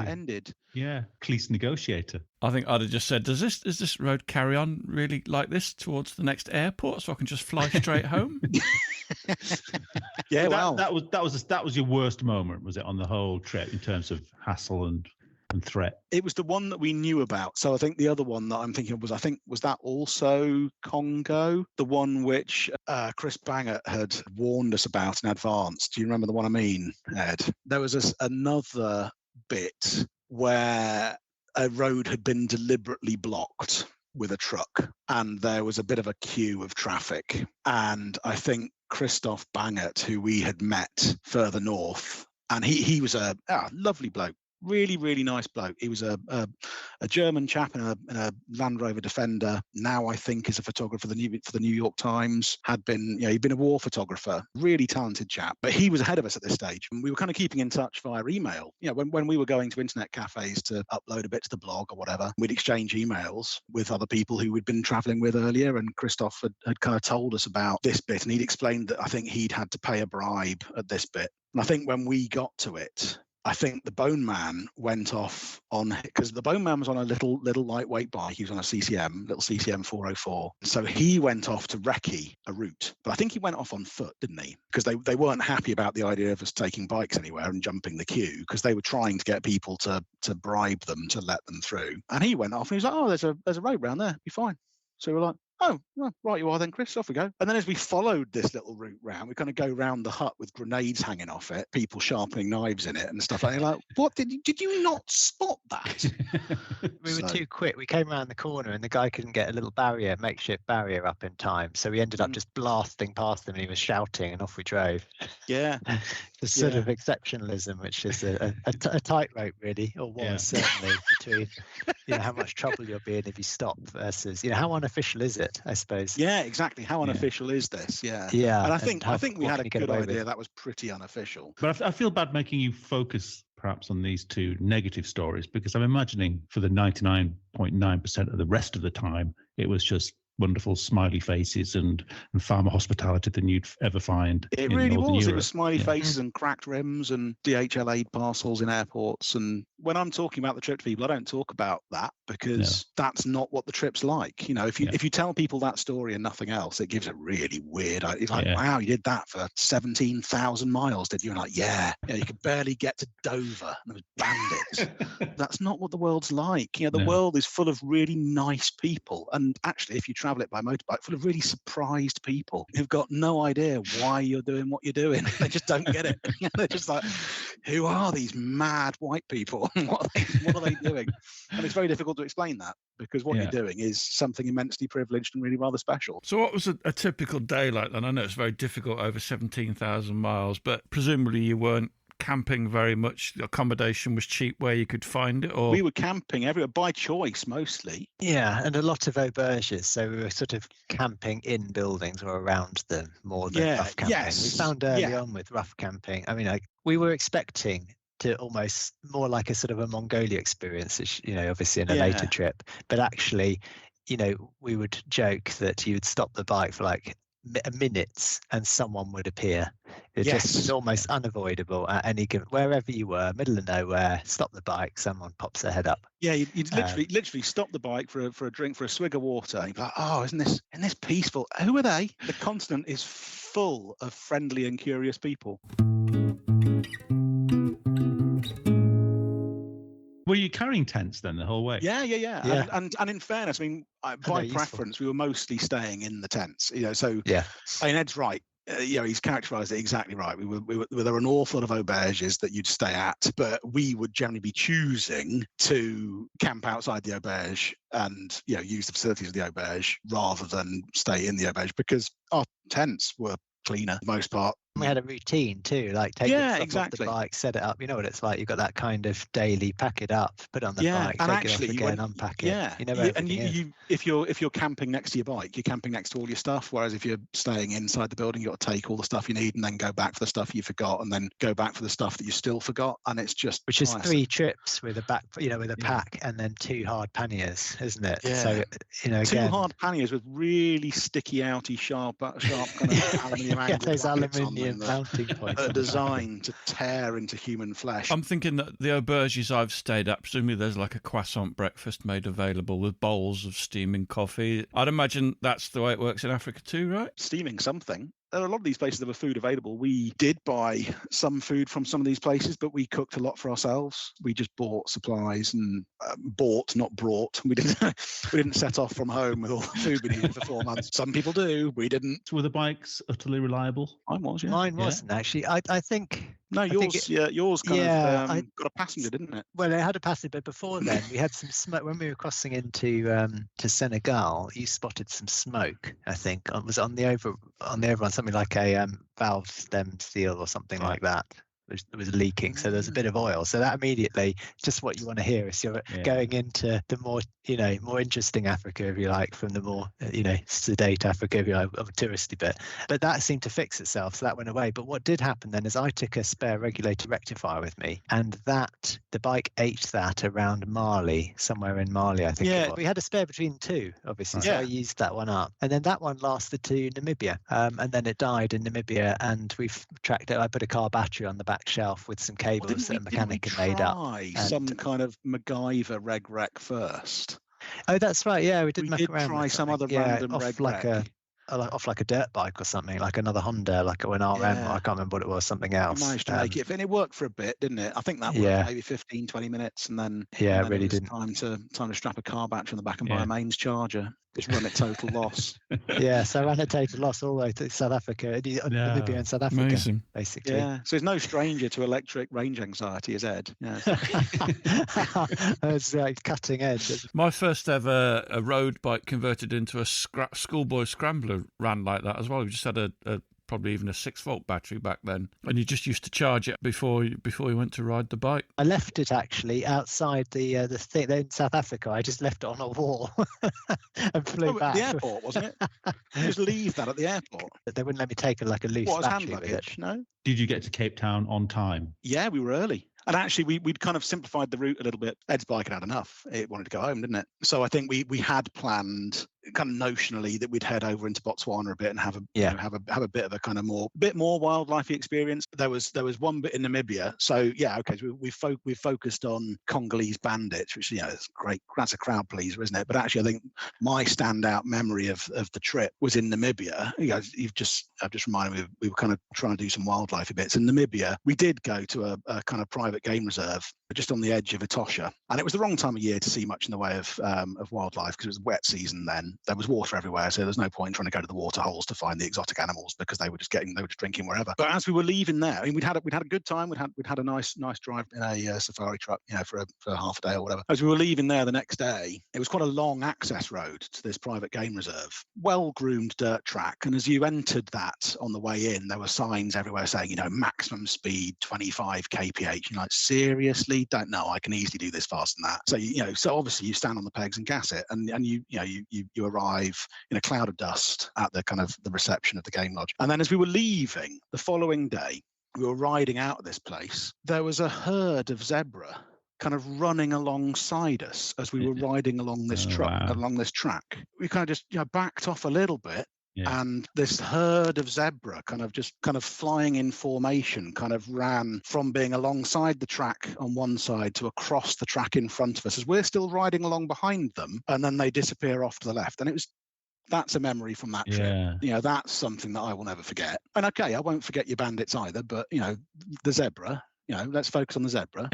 ended. Yeah, police negotiator. I think I'd have just said, does this road carry on really like this towards the next airport, so I can just fly straight home? Yeah, that was your worst moment, was it, on the whole trip in terms of hassle and threat? It was the one that we knew about. So I think the other one that I'm thinking of was that also Congo, the one which Chris Bangert had warned us about in advance. Do you remember the one I mean, Ed? There was another bit where a road had been deliberately blocked with a truck, and there was a bit of a queue of traffic. And I think Christoph Bangert, who we had met further north, and he was a lovely bloke. Really, really nice bloke. He was a German chap in a Land Rover Defender. Now I think is a photographer for the New York Times. Had been, he'd been a war photographer. Really talented chap. But he was ahead of us at this stage, and we were kind of keeping in touch via email. When we were going to internet cafes to upload a bit to the blog or whatever, we'd exchange emails with other people who we'd been traveling with earlier. And Christoph had kind of told us about this bit, and he'd explained that I think he'd had to pay a bribe at this bit. And I think when we got to it, I think the Bone Man went off on, because the Bone Man was on a little lightweight bike. He was on a little CCM 404. So he went off to recce a route. But I think he went off on foot, didn't he? Because they weren't happy about the idea of us taking bikes anywhere and jumping the queue, because they were trying to get people to bribe them to let them through. And he went off and he was like, oh, there's a road round there. Be fine. So we're like, oh, well, right you are then, Chris, off we go. And then as we followed this little route round, we kind of go round the hut with grenades hanging off it, people sharpening knives in it and stuff like that. Like, what, did you not spot that? We were too quick. We came around the corner and the guy couldn't get a little makeshift barrier up in time. So we ended up just blasting past him, and he was shouting, and off we drove. Yeah. The sort of exceptionalism, which is a tightrope really, or was certainly, between how much trouble you'll be in if you stop versus how unofficial is it, I suppose. Yeah, exactly. How unofficial is this? Yeah. And I think we had a good idea that was pretty unofficial. But I feel bad making you focus perhaps on these two negative stories, because I'm imagining for the 99.9% of the rest of the time it was just wonderful smiley faces and farmer hospitality than you'd ever find. It really was. Europe. It was smiley faces and cracked rims and DHL aid parcels in airports. And when I'm talking about the trip to people, I don't talk about that, because that's not what the trip's like. If you tell people that story and nothing else, it gives a really weird. It's like, wow, you did that for 17,000 miles, did you? And like, you could barely get to Dover, and there was bandits. That's not what the world's like. The world is full of really nice people, and actually, if you travel it by motorbike full of really surprised people who've got no idea why you're doing what you're doing. They just don't get it. They're just like, who are these mad white people? What are they doing? And it's very difficult to explain that, because what you're doing is something immensely privileged and really rather special. So what was a typical day like then? I know it's very difficult over 17,000 miles, but presumably you weren't camping very much. The accommodation was cheap where you could find it, or we were camping everywhere by choice mostly. Yeah, and a lot of auberges, so we were sort of camping in buildings or around them more than rough camping. Yes. We found early on with rough camping, I mean, we were expecting to almost more like a sort of a Mongolia experience, which, obviously in a later trip, but actually, we would joke that you would stop the bike for like minutes and someone would appear. It just was almost unavoidable at any given, wherever you were, middle of nowhere, stop the bike, someone pops their head up. Yeah, you'd literally stop the bike for a drink, for a swig of water, and you'd be like, oh, isn't this peaceful? Who are they? The continent is full of friendly and curious people. Were you carrying tents then the whole way? Yeah. And in fairness, I mean, by preference, we were mostly staying in the tents. So I mean, Ed's right. He's characterised it exactly right. There were an awful lot of auberges that you'd stay at, but we would generally be choosing to camp outside the auberge and use the facilities of the auberge rather than stay in the auberge, because our tents were cleaner for the most part. We had a routine too, like take it off the bike, set it up. You know what it's like. You've got that kind of daily pack it up, put it on the bike, and take it off again, unpack it. And if you're camping next to your bike, you're camping next to all your stuff. Whereas if you're staying inside the building, you've got to take all the stuff you need and then go back for the stuff you forgot, and then go back for the stuff that you still forgot. And it's just which is 3 trips with a back, with a pack, and then 2 hard panniers, isn't it? Yeah. So again, 2 hard panniers with really sticky, outy, sharp kind of aluminium angles. Those aluminium mounting points are designed to tear into human flesh. I'm thinking that the auberges I've stayed at, presumably there's like a croissant breakfast made available with bowls of steaming coffee. I'd imagine that's the way it works in Africa too, right? Steaming something. There are a lot of these places that were food available. We did buy some food from some of these places, but we cooked a lot for ourselves. We just bought supplies and bought, not brought. We didn't set off from home with all the food we needed for 4 months. Some people do. We didn't. Were the bikes utterly reliable? Mine was, yeah. Mine wasn't actually. I think. No, yours kind of got a passenger, didn't it? Well, it had a passenger, but before then we had some smoke. When we were crossing into to Senegal, you spotted some smoke, I think. It was on the overrun, something like a valve stem seal or something like that. It was leaking, so there's a bit of oil. So that immediately, just what you want to hear is you're going into the more, more interesting Africa, if you like, from the more, sedate Africa, if you like, of a touristy bit. But that seemed to fix itself, so that went away. But what did happen then is I took a spare regulator rectifier with me, and the bike ate that around Mali, somewhere in Mali, I think. Yeah, we had a spare between 2, obviously, so I used that one up. And then that one lasted to Namibia, and then it died in Namibia, and we've tracked it. I put a car battery on the back shelf with some cables that a mechanic had made up. Some kind of MacGyver reg rec first. Oh, that's right. Yeah, we did try some other random reg rec. Off like a dirt bike or something, like another Honda, like an RM, I can't remember what it was, something else. We managed to make it, and it worked for a bit, didn't it? I think that worked maybe 15, 20 minutes, and then it really didn't. Time to strap a car battery on the back and buy a mains charger. Just run at total loss. So I ran at total loss all the way to South Africa, Namibia and South Africa, amazing. Basically. Yeah, so he's no stranger to electric range anxiety, is Ed. Yeah. It's like cutting edge. My first ever a road bike converted into a schoolboy scrambler ran like that as well. We just had a probably even a 6-volt battery back then, and you just used to charge it before you went to ride the bike. I left it actually outside the thing in South Africa. I just left it on a wall and flew back. The airport, wasn't it? You just leave that at the airport. They wouldn't let me take like a loose battery with it. No. Did you get to Cape Town on time? Yeah, we were early. And actually, we'd kind of simplified the route a little bit. Ed's bike had enough. It wanted to go home, didn't it? So I think we had planned kind of notionally that we'd head over into Botswana a bit and have a bit of a kind of more wildlife experience. There was one bit in Namibia. So we focused on Congolese bandits, which is great. That's a crowd pleaser, isn't it? But actually, I think my standout memory of the trip was in Namibia. I've just reminded me we were kind of trying to do some wildlife bits in Namibia. We did go to a kind of private game reserve just on the edge of Etosha, and it was the wrong time of year to see much in the way of wildlife because it was wet season then. there was water everywhere, so there's no point trying to go to the water holes to find the exotic animals because they were just drinking wherever. But as we were leaving there, I mean, we'd had a good time. We'd had a nice drive in a safari truck, for half a day or whatever. As we were leaving there the next day, it was quite a long access road to this private game reserve, well-groomed dirt track. And as you entered that on the way in, there were signs everywhere saying, maximum speed 25 kph. You're like, seriously? Don't know. I can easily do this faster than that. So so obviously you stand on the pegs and gas it, and you arrive in a cloud of dust at the kind of the reception of the game lodge. And then as we were leaving the following day, we were riding out of this place. There was a herd of zebra kind of running alongside us as we were riding along this along this track. We kind of just backed off a little bit. Yeah. And this herd of zebra kind of flying in formation kind of ran from being alongside the track on one side to across the track in front of us as we're still riding along behind them, and then they disappear off to the left. And that's a memory from that trip. That's something that I will never forget. And okay, I won't forget your bandits either, but the zebra, let's focus on the zebra.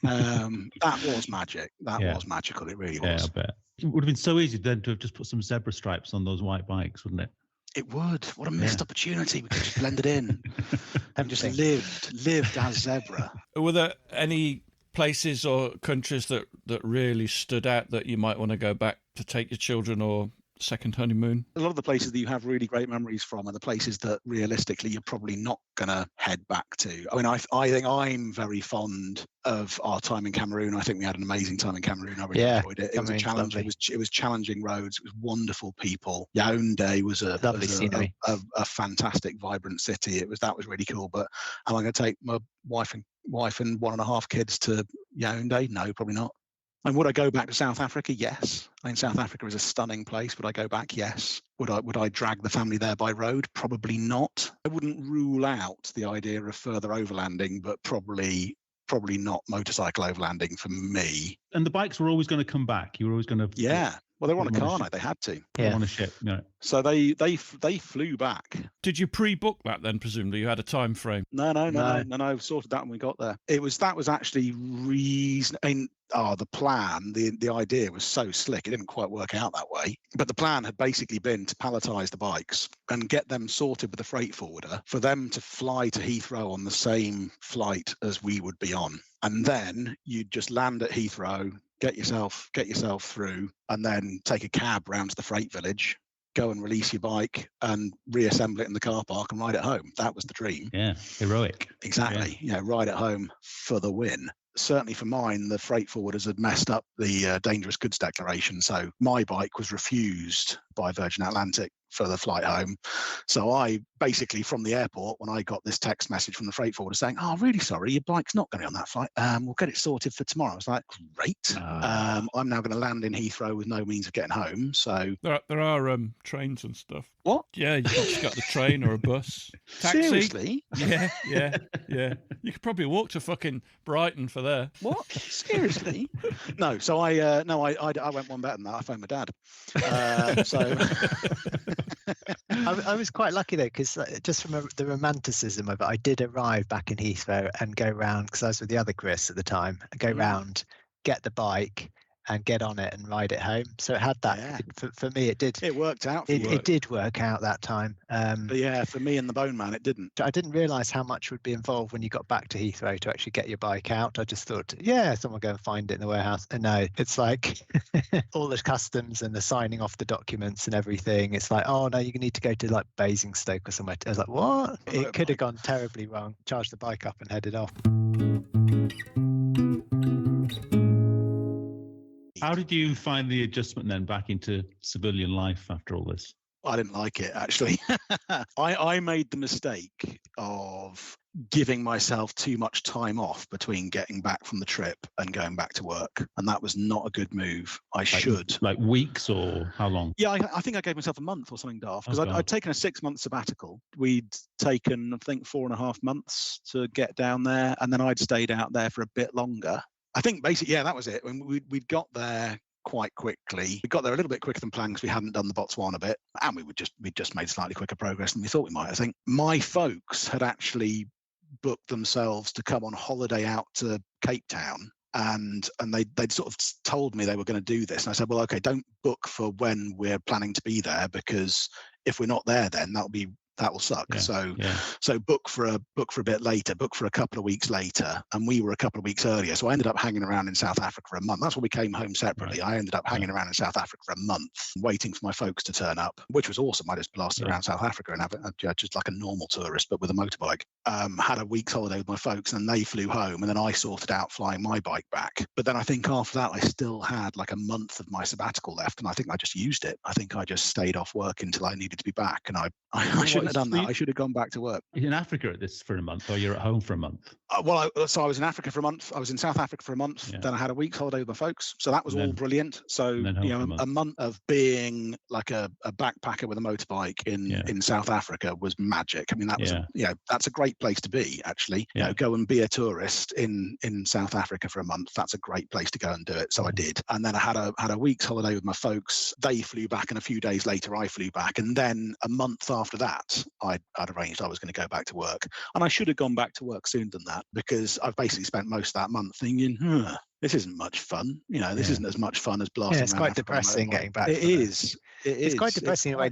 That was magic. That was magical. It really was. Yeah, I bet. It would have been so easy then to have just put some zebra stripes on those white bikes, wouldn't it? It would. What a missed opportunity. We could just blend it in and just lived as zebra. Were there any places or countries that really stood out that you might want to go back to take your children or second honeymoon? A lot of the places that you have really great memories from are the places that realistically you're probably not going to head back to. I mean, I think I'm very fond of our time in Cameroon. I think we had an amazing time in Cameroon. I really enjoyed it. It was a challenge. It was challenging roads. It was wonderful people. Yaoundé was a fantastic, vibrant city. That was really cool. But am I going to take my wife and 1.5 kids to Yaoundé? No, probably not. And would I go back to South Africa? Yes. I think South Africa is a stunning place. Would I go back? Yes. Would I drag the family there by road? Probably not. I wouldn't rule out the idea of further overlanding, but probably not motorcycle overlanding for me. And the bikes were always going to come back. You were always going to. Yeah. Well, they were on a car night. They had to. Yeah. On a ship. No. So they flew back. Did you pre-book that then? Presumably, you had a time frame. No. Sorted that when we got there. That was actually the plan. The idea was so slick. It didn't quite work out that way. But the plan had basically been to palletize the bikes and get them sorted with the freight forwarder for them to fly to Heathrow on the same flight as we would be on, and then you'd just land at Heathrow. Get yourself through, and then take a cab round to the freight village, go and release your bike and reassemble it in the car park and ride it home. That was the dream. Yeah, heroic. Exactly. Yeah. Ride it home for the win. Certainly for mine, the freight forwarders had messed up the dangerous goods declaration. So my bike was refused by Virgin Atlantic for the flight home. So I basically, from the airport, when I got this text message from the freight forwarder saying, "Oh, really sorry, your bike's not going to be on that flight. We'll get it sorted for tomorrow." I was like, great. I'm now going to land in Heathrow with no means of getting home. So there are trains and stuff. What? Yeah, you just got the train or a bus. Taxi. Seriously? Yeah. You could probably walk to fucking Brighton for there. What? Seriously? No. So I went one better than that. I phoned my dad. I was quite lucky though, because just from the romanticism of it, I did arrive back in Heathrow and go round, because I was with the other Chris at the time, and go round, get the bike and get on it and ride it home. So it had that. For me, it did. It worked out. It did work out that time. But yeah, for me and the Bone Man, it didn't. I didn't realise how much would be involved when you got back to Heathrow to actually get your bike out. I just thought, someone go and find it in the warehouse. And no, it's like all the customs and the signing off the documents and everything. It's like, oh no, you need to go to like Basingstoke or somewhere. I was like, what? It could have gone terribly wrong. Charged the bike up and headed off. How did you find the adjustment then back into civilian life after all this? I didn't like it, actually. I made the mistake of giving myself too much time off between getting back from the trip and going back to work. And that was not a good move. Like weeks or how long? Yeah, I think I gave myself a month or something daft, because I'd taken a 6-month sabbatical. We'd taken, I think, 4.5 months to get down there. And then I'd stayed out there for a bit longer. I think basically, that was it. When we'd got there quite quickly. We got there a little bit quicker than planned because we hadn't done the Botswana bit, and we'd just made slightly quicker progress than we thought we might. I think my folks had actually booked themselves to come on holiday out to CapeTown and they'd sort of told me they were going to do this, and I said, well, okay, don't book for when we're planning to be there, because if we're not there, then that will suck. So book for a bit later, book for a couple of weeks later, and we were a couple of weeks earlier. So I ended up hanging around in South Africa for a month. That's when we came home separately. Right. I ended up hanging around in South Africa for a month, waiting for my folks to turn up, which was awesome. I just blasted around South Africa and have just like a normal tourist, but with a motorbike. Had a week's holiday with my folks, and they flew home, and then I sorted out flying my bike back. But then I think after that, I still had like a month of my sabbatical left, and I think I just used it. I think I just stayed off work until I needed to be back, and I shouldn't have done that. I should have gone back to work. You're in Africa at this for a month, or you're at home for a month? So I was in Africa for a month. I was in South Africa for a month. Yeah. Then I had a week's holiday with my folks. So that was all brilliant. So, a month of being like a backpacker with a motorbike in South Africa was magic. I mean, that was, that's a great place to be, actually. You know, go and be a tourist in South Africa for a month. That's a great place to go and do it. So I did. And then I had a week's holiday with my folks. They flew back, and a few days later I flew back. And then a month after that, I'd arranged I was going to go back to work. And I should have gone back to work sooner than that, because I've basically spent most of that month thinking, this isn't much fun. You know, this isn't as much fun as blasting around. It's quite depressing getting back. It is. It's quite depressing in a way,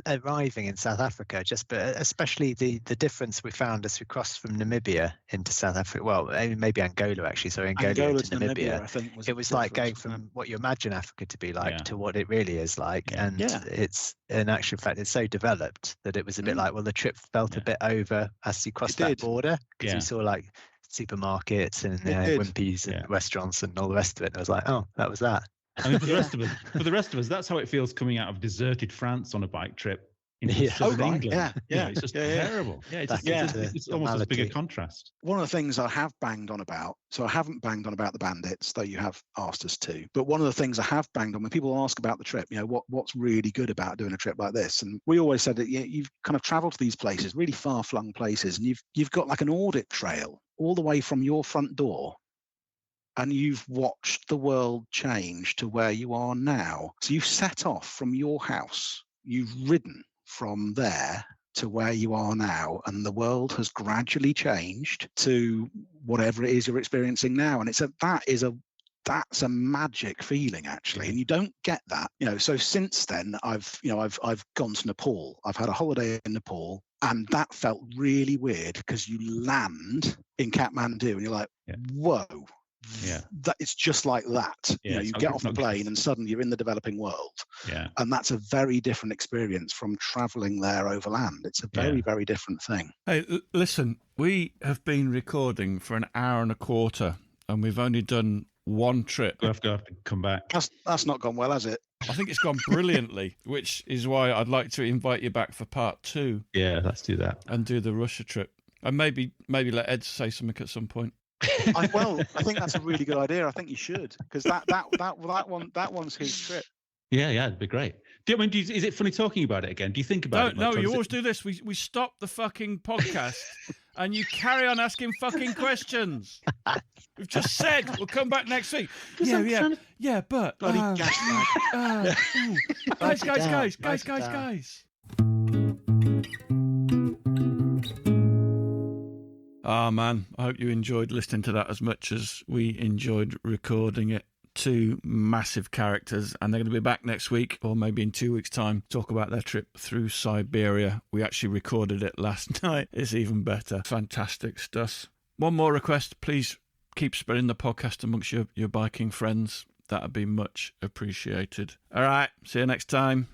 arriving in South Africa, but especially the difference we found as we crossed from Namibia into South Africa. Well, maybe Angola, actually. So Angola to Namibia. I think it was like going from what you imagine Africa to be like to what it really is like. And it's, in actual fact, it's so developed that it was a bit like, well, the trip felt a bit over as you crossed that border, because you saw like supermarkets and Wimpy's and restaurants and all the rest of it. And I was like, oh, that was that. I mean, for the rest of us, that's how it feels coming out of deserted France on a bike trip into southern England. It's just terrible. It's almost as big a contrast. One of the things I have banged on about, so I haven't banged on about the bandits, though you have asked us to, but one of the things I have banged on when people ask about the trip, what's really good about doing a trip like this, and we always said that you've kind of traveled to these places, really far-flung places, and you've got like an audit trail all the way from your front door, and you've watched the world change to where you are now. So you've set off from your house, you've ridden from there to where you are now, and the world has gradually changed to whatever it is you're experiencing now. And that's a magic feeling, actually, and you don't get that. So since then, I've gone to Nepal. I've had a holiday in Nepal, and that felt really weird, because you land in Kathmandu and you're like, whoa. That it's just like that. You get off the plane and suddenly you're in the developing world. And that's a very different experience from traveling there overland. It's a very, very different thing. Hey, listen, we have been recording for an hour and a quarter, and we've only done one trip. We have to come back. That's not gone well, has it? I think it's gone brilliantly, which is why I'd like to invite you back for part 2. Yeah, let's do that. And do the Russia trip. And maybe let Ed say something at some point. I think that's a really good idea. I think you should, because that one's his trip. Yeah, it'd be great. Is it funny talking about it again? Do you think about it? No, you always do this. We stop the fucking podcast and you carry on asking fucking questions. We've just said we'll come back next week. But guys. Oh, man, I hope you enjoyed listening to that as much as we enjoyed recording it. 2 massive characters, and they're going to be back next week, or maybe in 2 weeks' time, to talk about their trip through Siberia. We actually recorded it last night. It's even better. Fantastic stuff. One more request, please keep spreading the podcast amongst your biking friends. That would be much appreciated. All right, see you next time.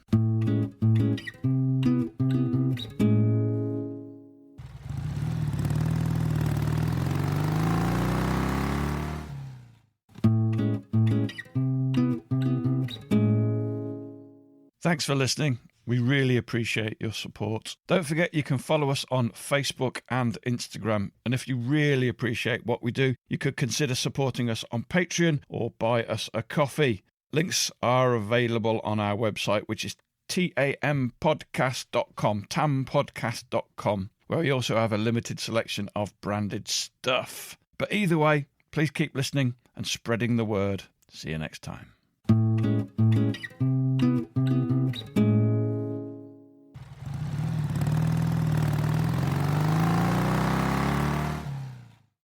Thanks for listening. We really appreciate your support. Don't forget you can follow us on Facebook and Instagram. And if you really appreciate what we do, you could consider supporting us on Patreon or buy us a coffee. Links are available on our website, which is tampodcast.com, tampodcast.com, where we also have a limited selection of branded stuff. But either way, please keep listening and spreading the word. See you next time.